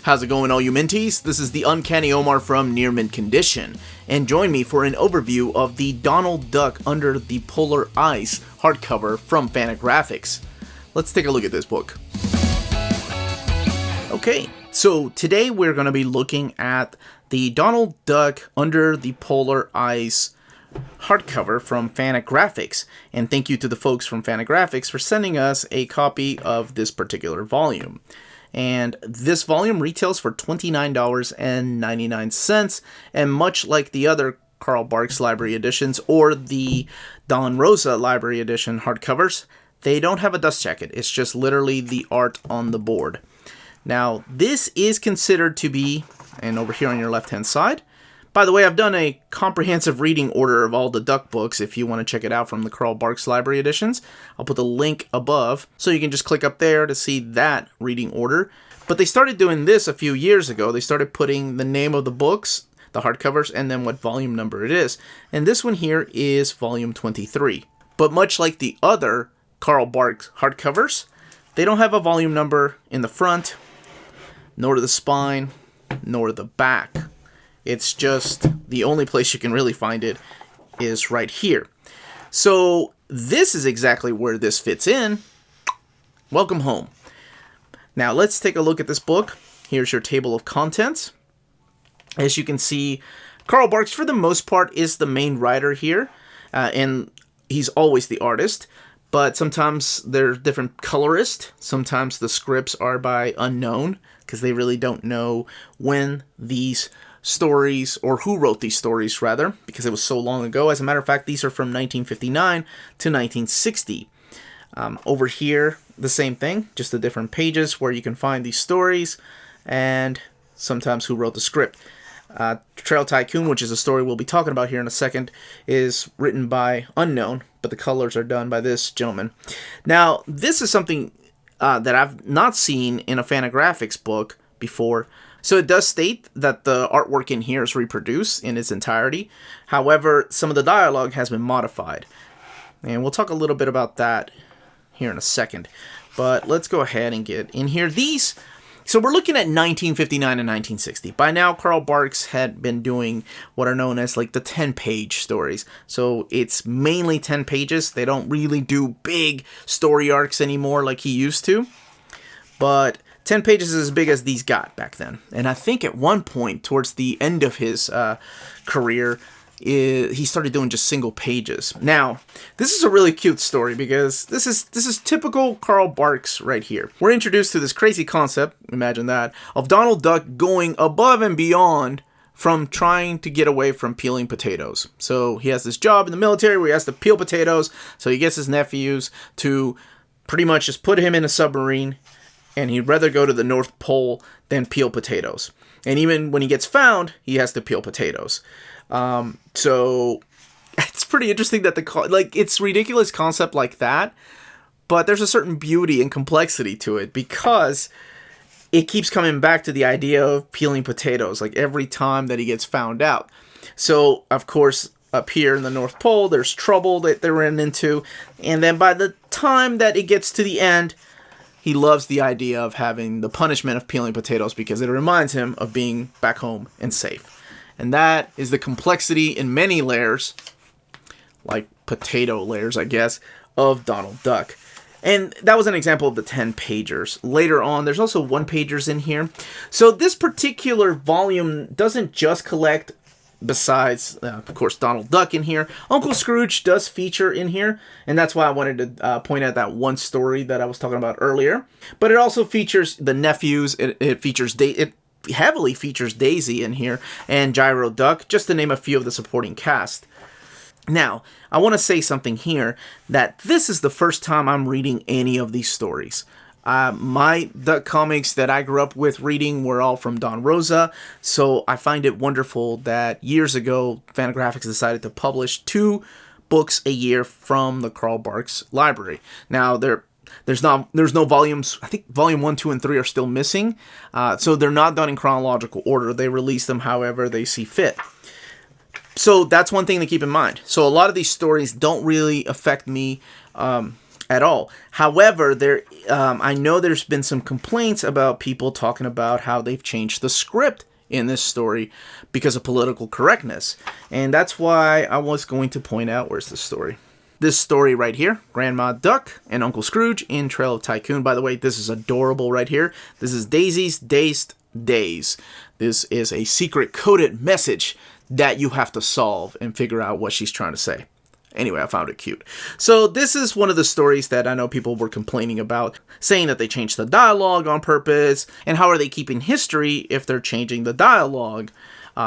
How's it going, all you Minties? This is the Uncanny Omar from Near Mint Condition, and join me for an overview of the Donald Duck Under the Polar Ice hardcover from Fantagraphics. Let's take a look at this book. Okay, so today we're going to be looking at the Donald Duck Under the Polar Ice hardcover from Fantagraphics, and thank you to the folks from Fantagraphics for sending us a copy of this particular volume. And this volume retails for $29.99, and much like the other Carl Barks Library editions or the Don Rosa Library edition hardcovers, they don't have a dust jacket. It's just literally the art on the board. Now, this is considered to be, and over here on your left-hand side, by the way, I've done a comprehensive reading order of all the Duck books if you want to check it out from the Carl Barks Library editions. I'll put the link above, so you can just click up there to see that reading order. But they started doing this a few years ago. They started putting the name of the books, the hardcovers, and then what volume number it is. And this one here is volume 23. But much like the other Carl Barks hardcovers, they don't have a volume number in the front, nor the spine, nor the back. It's just the only place you can really find it is right here. So this is exactly where this fits in. Welcome home. Now let's take a look at this book. Here's your table of contents. As you can see, Carl Barks, for the most part, is the main writer here. And he's always the artist. But sometimes they're different colorists. Sometimes the scripts are by unknown, because they really don't know when these stories, or who wrote these stories rather, because it was so long ago. As a matter of fact, these are from 1959 to 1960. Over here, the same thing, just the different pages where you can find these stories, and sometimes who wrote the script. Trail Tycoon, which is a story we'll be talking about here in a second, is written by unknown, but the colors are done by this gentleman. Now, this is something that I've not seen in a Fantagraphics book before. So it does state that the artwork in here is reproduced in its entirety. However, some of the dialogue has been modified. And we'll talk a little bit about that here in a second. But let's go ahead and get in here. So we're looking at 1959 and 1960. By now, Carl Barks had been doing what are known as like the 10-page stories. So it's mainly 10 pages. They don't really do big story arcs anymore like he used to. But 10 pages is as big as these got back then. And I think at one point, towards the end of his career, he started doing just single pages. Now, this is a really cute story because this is typical Carl Barks right here. We're introduced to this crazy concept, imagine that, of Donald Duck going above and beyond from trying to get away from peeling potatoes. So he has this job in the military where he has to peel potatoes, so he gets his nephews to pretty much just put him in a submarine, and he'd rather go to the North Pole than peel potatoes. And even when he gets found, he has to peel potatoes. So it's pretty interesting that it's ridiculous concept like that, but there's a certain beauty and complexity to it because it keeps coming back to the idea of peeling potatoes, like every time that he gets found out. So, of course, up here in the North Pole, there's trouble that they're into, and then by the time that it gets to the end, he loves the idea of having the punishment of peeling potatoes because it reminds him of being back home and safe. And that is the complexity in many layers, like potato layers, I guess, of Donald Duck. And that was an example of the 10-pagers. Later on, there's also 1-pagers in here. So this particular volume doesn't just collect, besides, of course, Donald Duck in here. Uncle Scrooge does feature in here, and that's why I wanted to point out that one story that I was talking about earlier. But it also features the nephews. It heavily features Daisy in here, and Gyro Duck, just to name a few of the supporting cast. Now, I want to say something here, that this is the first time I'm reading any of these stories. My Duck comics that I grew up with reading were all from Don Rosa, so I find it wonderful that years ago Fantagraphics decided to publish 2 books a year from the Carl Barks library. Now, there's no volumes. I think volume 1, 2, and 3 are still missing, so they're not done in chronological order. They release them however they see fit. So that's one thing to keep in mind. So a lot of these stories don't really affect me at all. However, I know there's been some complaints about people talking about how they've changed the script in this story because of political correctness. And that's why I was going to point out, where's the story? This story right here, Grandma Duck and Uncle Scrooge in Trail of Tycoon. By the way, this is adorable right here. This is Daisy's Dazed Days. This is a secret coded message that you have to solve and figure out what she's trying to say. Anyway, I found it cute. So this is one of the stories that I know people were complaining about, saying that they changed the dialogue on purpose, and how are they keeping history if they're changing the dialogue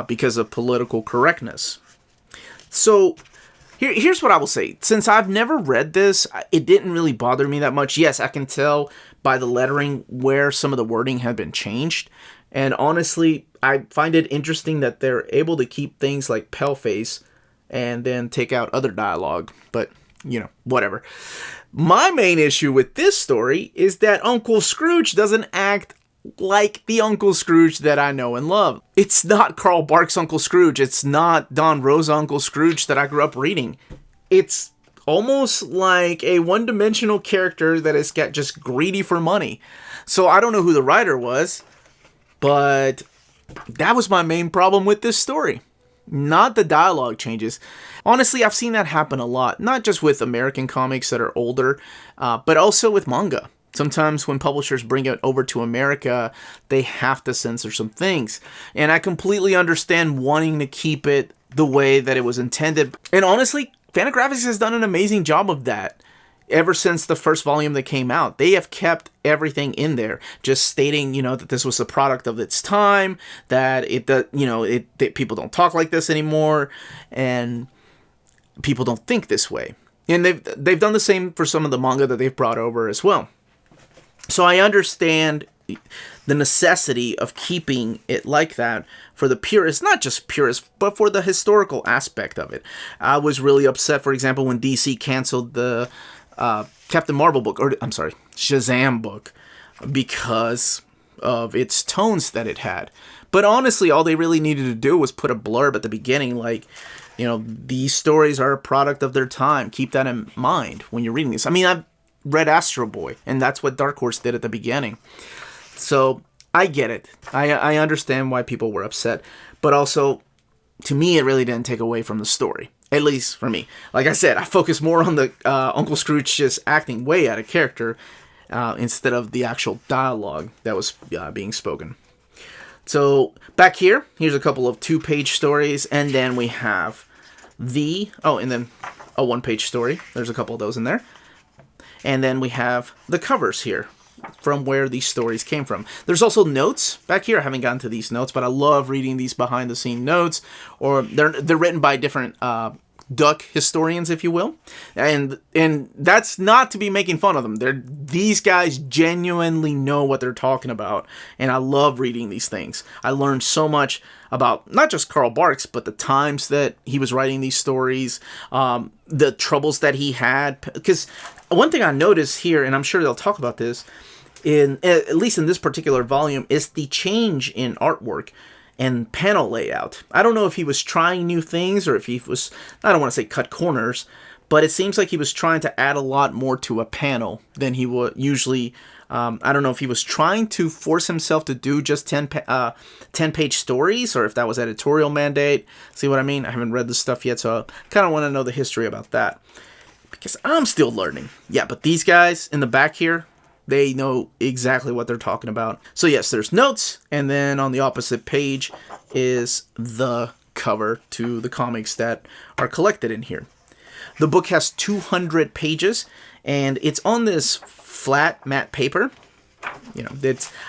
because of political correctness. So here's what I will say. Since I've never read this, it didn't really bother me that much. Yes, I can tell by the lettering where some of the wording had been changed. And honestly, I find it interesting that they're able to keep things like Paleface and then take out other dialogue. But, you know, whatever. My main issue with this story is that Uncle Scrooge doesn't act like the Uncle Scrooge that I know and love. It's not Carl Barks' Uncle Scrooge. It's not Don Rosa Uncle Scrooge that I grew up reading. It's almost like a one-dimensional character that is just greedy for money. So I don't know who the writer was, but that was my main problem with this story. Not the dialogue changes. Honestly, I've seen that happen a lot. Not just with American comics that are older, but also with manga. Sometimes when publishers bring it over to America, they have to censor some things. And I completely understand wanting to keep it the way that it was intended. And honestly, Fantagraphics has done an amazing job of that. Ever since the first volume that came out, they have kept everything in there, just stating, that this was a product of its time, that that people don't talk like this anymore, and people don't think this way. And they've done the same for some of the manga that they've brought over as well. So I understand the necessity of keeping it like that for the purists, not just purists, but for the historical aspect of it. I was really upset, for example, when DC canceled the Captain Marvel book, or I'm sorry, Shazam book, because of its tones that it had. But honestly, all they really needed to do was put a blurb at the beginning, like, these stories are a product of their time. Keep that in mind when you're reading these. I mean, I've read Astro Boy, and that's what Dark Horse did at the beginning. So I get it. I understand why people were upset, but also, to me, it really didn't take away from the story. At least for me. Like I said, I focus more on the Uncle Scrooge just acting way out of character instead of the actual dialogue that was being spoken. So back here's a couple of 2-page stories, and then we have and then a 1-page story. There's a couple of those in there. And then we have the covers here from where these stories came from. There's also notes back here. I haven't gotten to these notes, but I love reading these behind-the-scene notes, or they're written by different Duck historians, if you will, and that's not to be making fun of them. These guys genuinely know what they're talking about, and I love reading these things. I learned so much about not just Carl Barks, but the times that he was writing these stories, the troubles that he had. Because one thing I noticed here, and I'm sure they'll talk about this, at least in this particular volume, is the change in artwork and panel layout. I don't know if he was trying new things or if he was, I don't want to say cut corners, but it seems like he was trying to add a lot more to a panel than he would usually. I don't know if he was trying to force himself to do just 10-page stories, or if that was editorial mandate. See what I mean? I haven't read this stuff yet, so I kind of want to know the history about that, because I'm still learning. Yeah, but these guys in the back here, they know exactly what they're talking about. So yes, there's notes, and then on the opposite page is the cover to the comics that are collected in here. The book has 200 pages, and it's on this flat matte paper.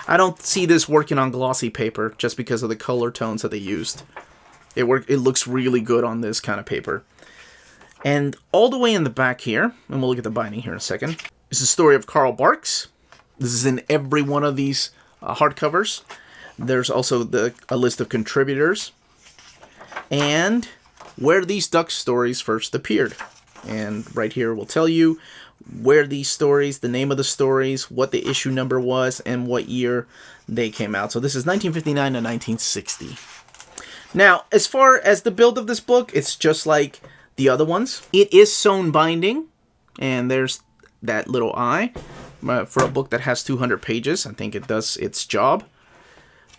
I don't see this working on glossy paper just because of the color tones that they used. It looks really good on this kind of paper. And all the way in the back here, and we'll look at the binding here in a second, is the story of Carl Barks. This is in every one of these hardcovers. There's also a list of contributors and where these Duck stories first appeared. And right here will tell you where these stories, the name of the stories, what the issue number was, and what year they came out. So this is 1959 to 1960. Now, as far as the build of this book, it's just like the other ones. It is sewn binding, and there's that little eye. For a book that has 200 pages, I think it does its job.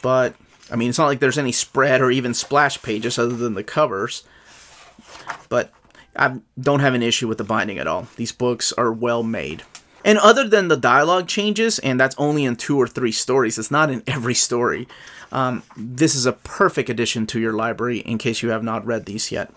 But, I mean, it's not like there's any spread or even splash pages other than the covers. But I don't have an issue with the binding at all. These books are well made. And other than the dialogue changes, and that's only in 2 or 3 stories, it's not in every story, this is a perfect addition to your library in case you have not read these yet.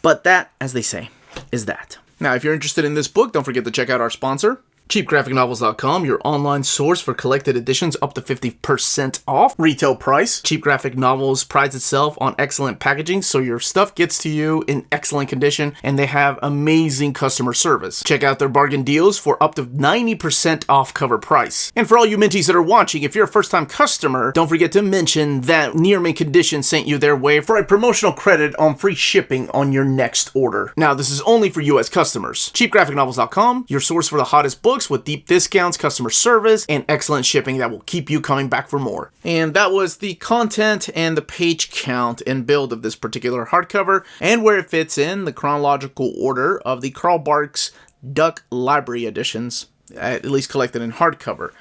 But that, as they say, is that. Now, if you're interested in this book, don't forget to check out our sponsor, CheapGraphicNovels.com, your online source for collected editions up to 50% off retail price. Cheap Graphic Novels prides itself on excellent packaging, so your stuff gets to you in excellent condition, and they have amazing customer service. Check out their bargain deals for up to 90% off cover price. And for all you Minties that are watching, if you're a first-time customer, don't forget to mention that Near Mint Condition sent you their way for a promotional credit on free shipping on your next order. Now, this is only for U.S. customers. CheapGraphicNovels.com, your source for the hottest books with deep discounts, customer service, and excellent shipping that will keep you coming back for more. And that was the content and the page count and build of this particular hardcover, and where it fits in the chronological order of the Carl Barks Duck Library editions, at least collected in hardcover.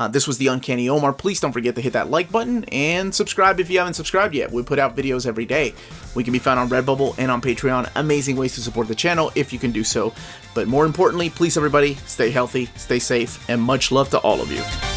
This was the Uncanny Omar. Please don't forget to hit that like button and subscribe if you haven't subscribed yet. We put out videos every day. We can be found on Redbubble and on Patreon. Amazing ways to support the channel if you can do so. But more importantly, please everybody, stay healthy, stay safe, and much love to all of you.